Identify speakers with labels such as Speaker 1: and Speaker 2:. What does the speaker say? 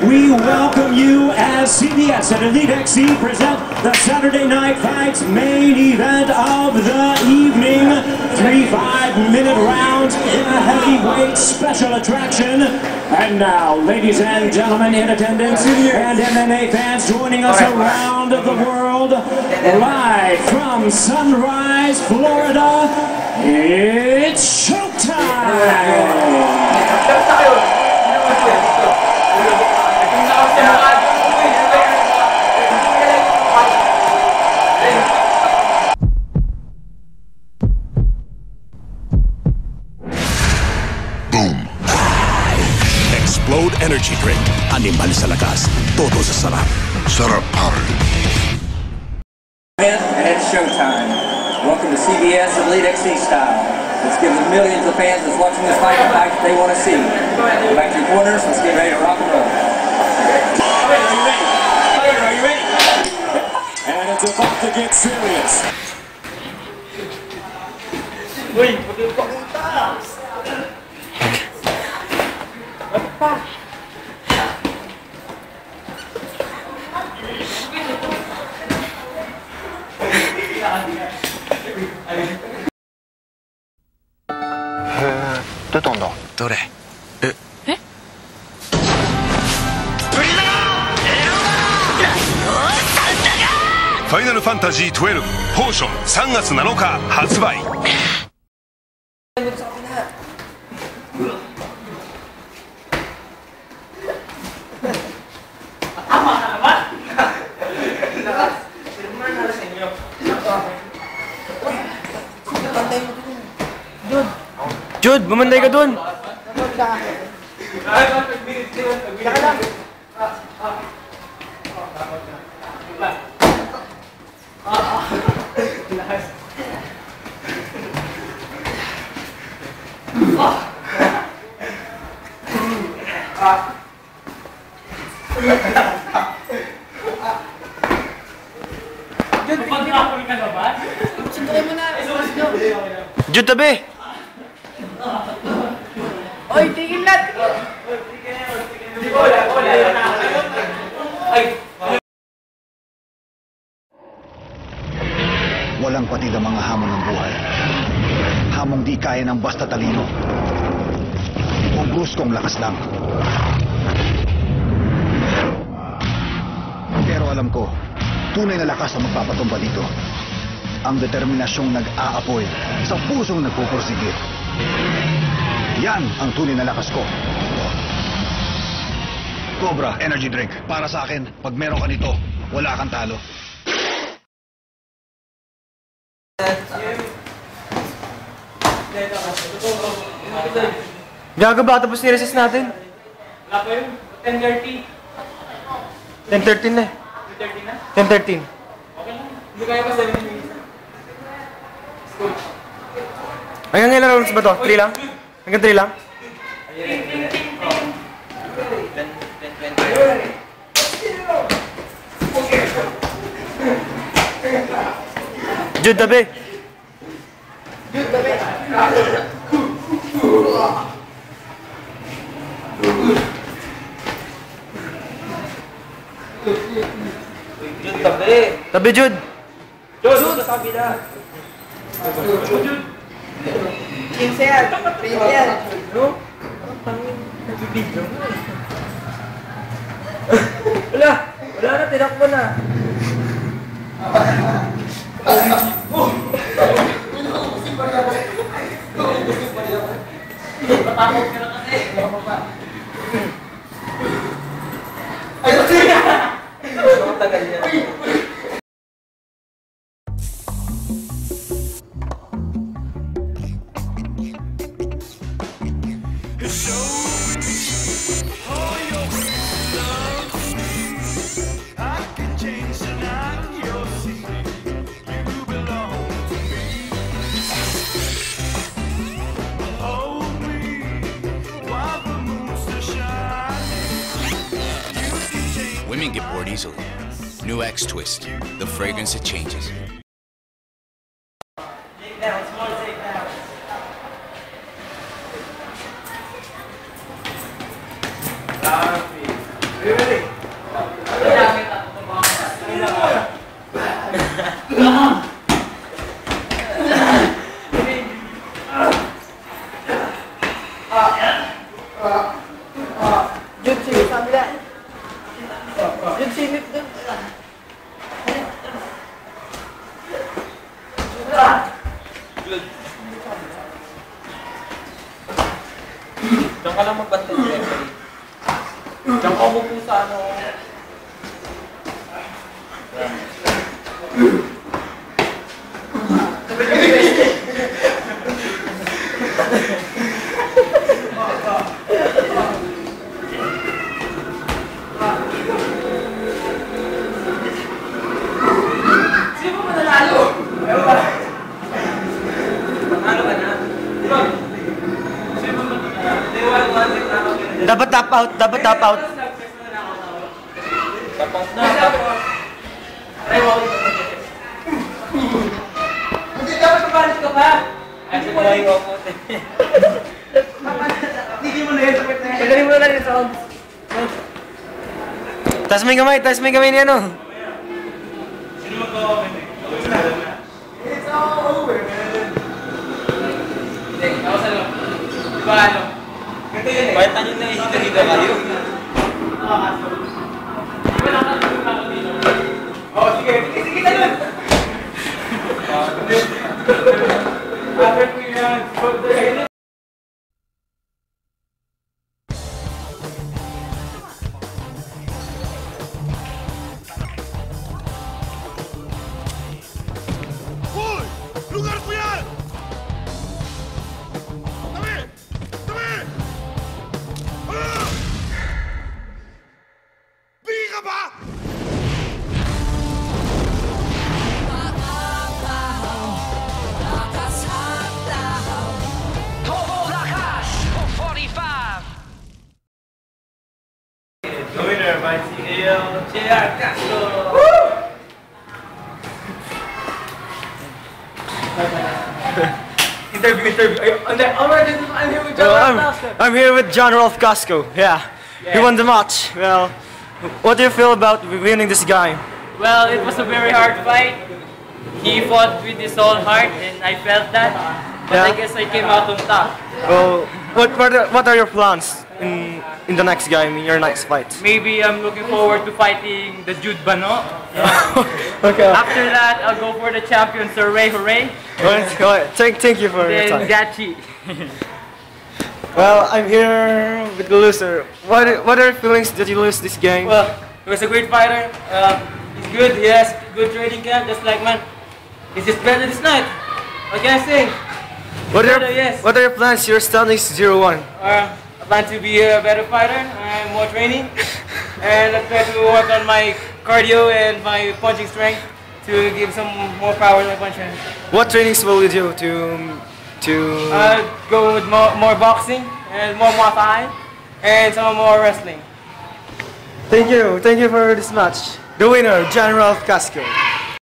Speaker 1: we welcome you as CBS and Elite XC present the Saturday Night Fights main event of the evening. 3 5-minute rounds in a heavyweight special attraction. And now, ladies and gentlemen in attendance and MMA fans joining us around the world, live from Sunrise, Florida, it's showtime!
Speaker 2: Boom! Explode Energy Drink. Animal sa lakas, todo sa sarap. Sarap power.
Speaker 3: And it's showtime. Welcome to CBS Elite XC style. Let's give the millions of fans that's watching this fight the fight that they want to see. Go back to your corners. Let's get ready to rock and roll.
Speaker 1: Are you ready? Are you ready? And it's about to get serious.
Speaker 4: Uy, pagkakita! Ano pa?
Speaker 5: どうしたんだ？
Speaker 2: どれ？ファイナルファンタジー12ポーション3月7日発売。
Speaker 4: Jude, bumanday ka dun! Jude, tabi!
Speaker 6: Oy, tigil lang!
Speaker 5: Walang patid ang mga hamon ng buhay. Hamong di kaya ng basta talino. O bruskong lakas lang. Pero alam ko, tunay na lakas ang magpapatumba dito. Ang determinasyong nag-aapoy sa pusong nagpupursige. Yan ang tunay na lakas ko. Cobra Energy Drink. Para sa akin, pag meron ka nito, wala kang talo.
Speaker 4: Gaga ba? Tapos ni-recess natin?
Speaker 7: Wala pa yun. 10:30.
Speaker 4: 10:13 na eh.
Speaker 7: 10:30 na?
Speaker 4: 10:13.
Speaker 7: Okay lang. Hindi kaya pa 7 minutes.
Speaker 4: Hanggang ilang rounds ba to? 3 lang? Hanggang 3 lang? Jude, tabi!
Speaker 6: Jude, tabi!
Speaker 3: Jude, tabi!
Speaker 4: Tabi, Jude!
Speaker 3: Jude! Tabi na!
Speaker 7: Jude!
Speaker 6: 15 yan! 20 yan!
Speaker 4: Wala! Wala na, tinakbo na!
Speaker 7: Patakot ka na kasi.
Speaker 3: Ay, ang tagal yan.
Speaker 8: Women get bored easily. New X Twist, the fragrance that changes.
Speaker 6: kabila. Yung sinip doon.
Speaker 7: Diyan ka lang magbantay sa referee. Diyan ka mo po sa ano.
Speaker 6: Sino mo nanalo?
Speaker 7: Ano ka na?
Speaker 4: Dapat tap out, dapat tap out.
Speaker 7: Tapos na, tapos. Try mo.
Speaker 6: Hindi dapat mabalit ka pa.
Speaker 7: Ay, sinabi ko po.
Speaker 6: Hindi mo na yun. Pagaling mo na lang yung sound.
Speaker 4: Taas mo yung kamay ni ano.
Speaker 7: Sino mag-comment eh?
Speaker 6: It's all over.
Speaker 7: Hindi, ako sa loob. Diba ano? Ganito yun eh. Kahit ano na ihita-hita kayo. Diba nakatulog ako dito?
Speaker 6: Oh, sige. Sige na yun.
Speaker 7: After ko yan.
Speaker 2: Hoy! Lugar ko yan! Tabi! Tabi! Ah! Bigyan ka ba?
Speaker 7: The winner by CAL, J.R. Castro. Interview. I'm here with John Castro.
Speaker 4: I'm here with John Rolf Casco. Yeah. He won the match. Well, what do you feel about winning this game?
Speaker 7: Well, it was a very hard fight. He fought with his whole heart, and I felt that. But I
Speaker 4: Yeah.
Speaker 7: guess I came out on top.
Speaker 4: Well, what are your plans in the next game, in your next fight?
Speaker 7: Maybe I'm looking forward to fighting the Jude Bano.
Speaker 4: Okay.
Speaker 7: After that, I'll go for the champion, Sir Ray Hooray.
Speaker 4: Thank you for your
Speaker 7: Then
Speaker 4: time.
Speaker 7: Gachi.
Speaker 4: Well, I'm here with the loser. What are your feelings that you lose this game?
Speaker 7: Well, he was a great fighter. He's good. He has good training camp, just like man. He's just better this night. What can I say? Yes.
Speaker 4: What are your plans? Your standings 0-1.
Speaker 7: I plan to be a better fighter and more training, and I try to work on my cardio and my punching strength to give some more power to my punching.
Speaker 4: What trainings will you do to?
Speaker 7: Go with more boxing and more Muay Thai and some more wrestling.
Speaker 4: Thank you for this match. The winner, John Rolf Casco.